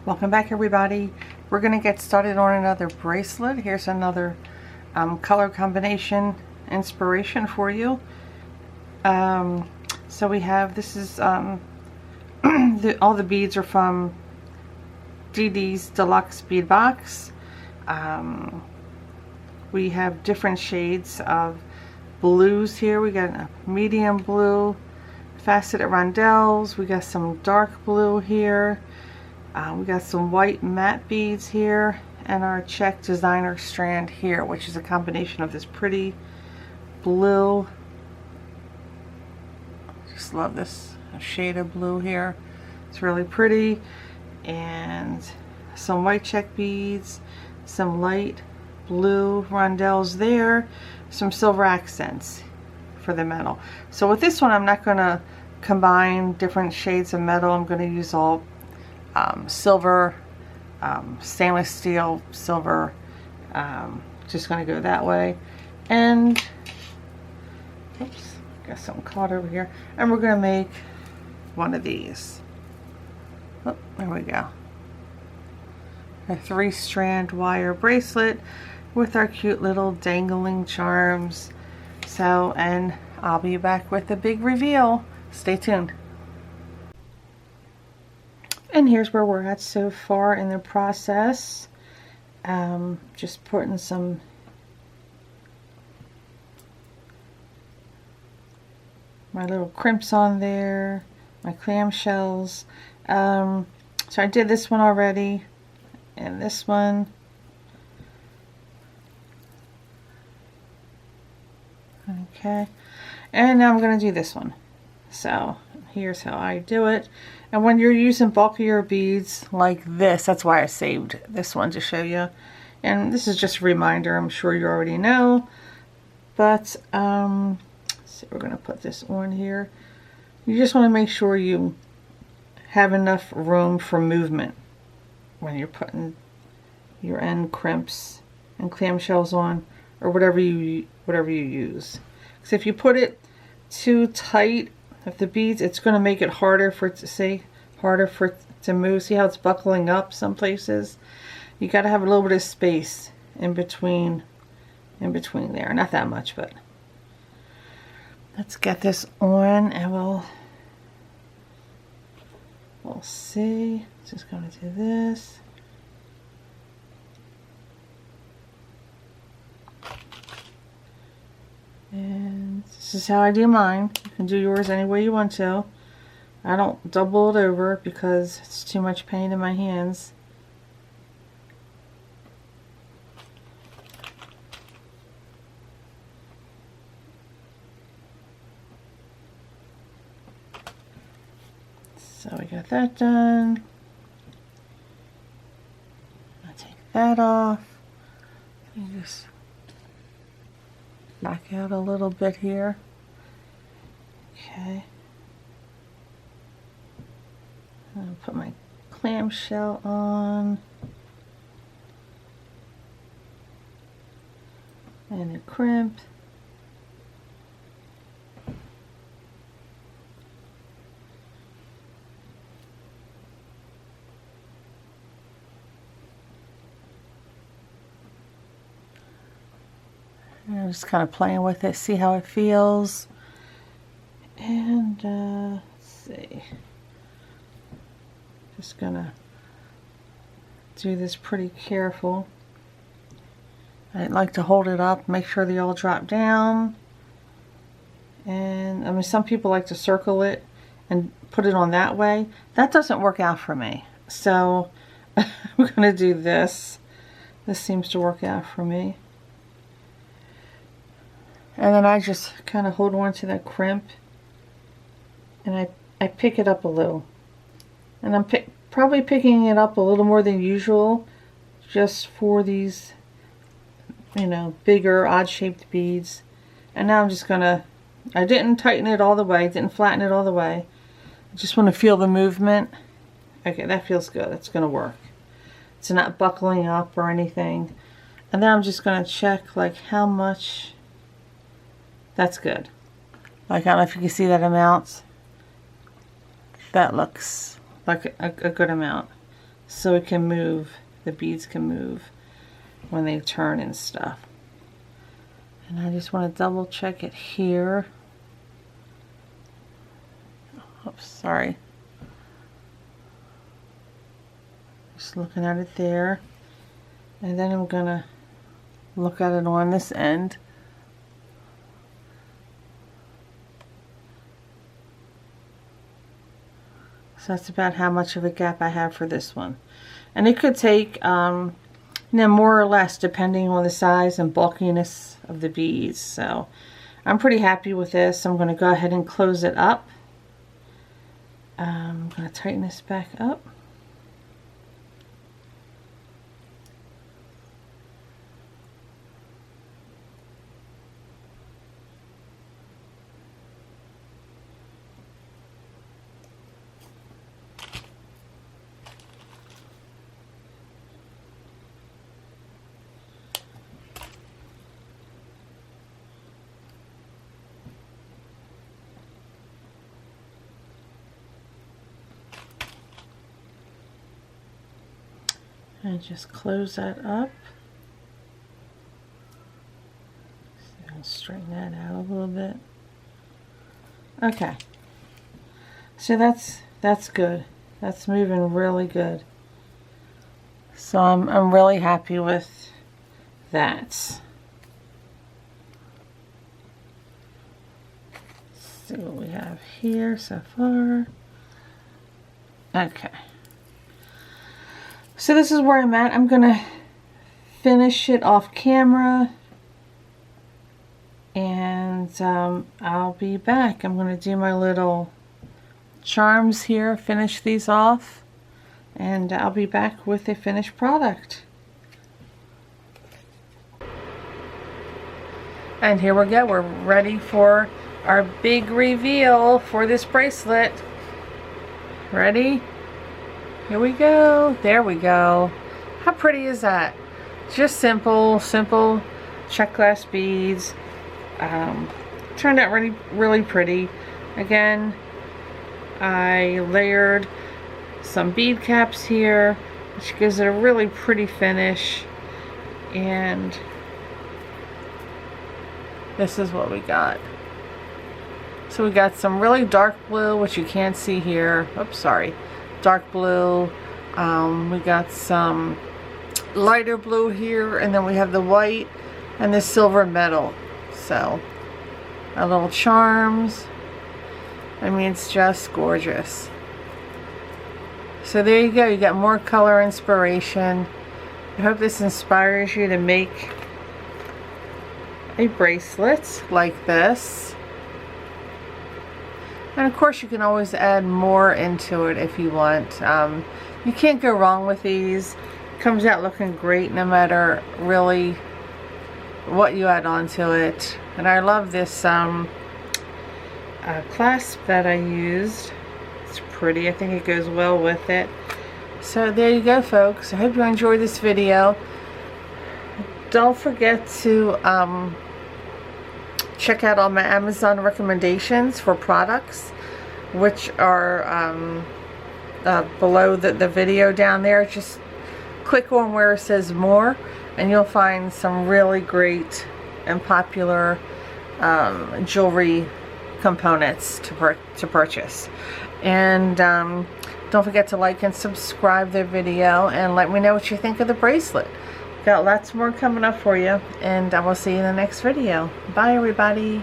Welcome back, everybody. We're going to get started on another bracelet. Here's another color combination inspiration for you. So we have, this is all the beads are from DD's Deluxe Bead Box. We have different shades of blues here. We got a medium blue, faceted rondelles. We got some dark blue here. We got some white matte beads here, and our check designer strand here, which is a combination of this pretty blue. Just love this shade of blue here. It's really pretty. And some white check beads, some light blue rondelles there, some silver accents for the metal. So with this one, I'm not going to combine different shades of metal. I'm going to use all silver, stainless steel, silver. Just going to go that way. And oops, got something caught over here. And we're going to make one of these. Oh, there we go. A 3-strand wire bracelet with our cute little dangling charms. So, and I'll be back with a big reveal. Stay tuned. And here's where we're at so far in the process. Just putting some my little crimps on there, my clamshells. So I did this one already, and this one. Okay, and now I'm going to do this one. So here's how I do it. And when you're using bulkier beads like this, that's why I saved this one to show you. And this is just a reminder, I'm sure you already know. But so we're going to put this on here. You just want to make sure you have enough room for movement when you're putting your end crimps and clamshells on, or whatever you use. Because if you put it too tight of the beads, it's going to make it harder for it to move. See how it's buckling up some places? You got to have a little bit of space in between there. Not that much, but let's get this on, and we'll see. Just going to do this. And this is how I do mine. You can do yours any way you want to. I don't double it over because it's too much pain in my hands. So we got that done. I'll take that off. And just back out a little bit here. Okay. I'll put my clamshell on. And a crimp. And I'm just kind of playing with it, see how it feels. And let's see. Just gonna do this pretty careful. I like to hold it up, make sure they all drop down. And I mean, some people like to circle it and put it on that way. That doesn't work out for me. So I'm gonna do this. This seems to work out for me. And then I just kind of hold on to that crimp, and I pick it up a little. And I'm probably picking it up a little more than usual, just for these, you know, bigger odd-shaped beads. And now I'm just gonna, I didn't tighten it all the way, didn't flatten it all the way. I just want to feel the movement. Okay, that feels good. It's gonna work. It's not buckling up or anything. And then I'm just gonna check like how much. That's good. Like, I don't know if you can see that amount. That looks like a good amount. so it can move, the beads can move when they turn and stuff. And I just want to double check it here. Oops, sorry. Just looking at it there. And then I'm gonna look at it on this end. So that's about how much of a gap I have for this one. And it could take, you know, more or less depending on the size and bulkiness of the beads. So I'm pretty happy with this. I'm going to go ahead and close it up. I'm going to tighten this back up. And just close that up. So I'll straighten that out a little bit. Okay. So that's good. That's moving really good. So I'm really happy with that. Let's see what we have here so far. Okay. So this is where I'm at. I'm gonna finish it off camera, and I'll be back. I'm gonna do my little charms here, finish these off, and I'll be back with a finished product. And here we go. We're ready for our big reveal for this bracelet. Ready? Here we go. There we go. How pretty is that? Just simple check glass beads. Turned out really pretty. Again, I layered some bead caps here, which gives it a really pretty finish. And this is what we got. So we got some really dark blue, which you can't see here. Oops, sorry. Dark blue. We got some lighter blue here, and then we have the white and the silver metal. So our little charms. I mean, it's just gorgeous. So there you go. You got more color inspiration. I hope this inspires you to make a bracelet like this. And of course you can always add more into it if you want. You can't go wrong with these. It comes out looking great no matter really what you add onto it. And I love this clasp that I used. It's pretty. I think it goes well with it. So there you go, folks. I hope you enjoyed this video. Don't forget to check out all my Amazon recommendations for products, which are below the video down there. Just click on where it says more, and you'll find some really great and popular jewelry components to purchase. And don't forget to like and subscribe the video, and let me know what you think of the bracelet. Got lots more coming up for you, and I will see you in the next video. Bye, everybody.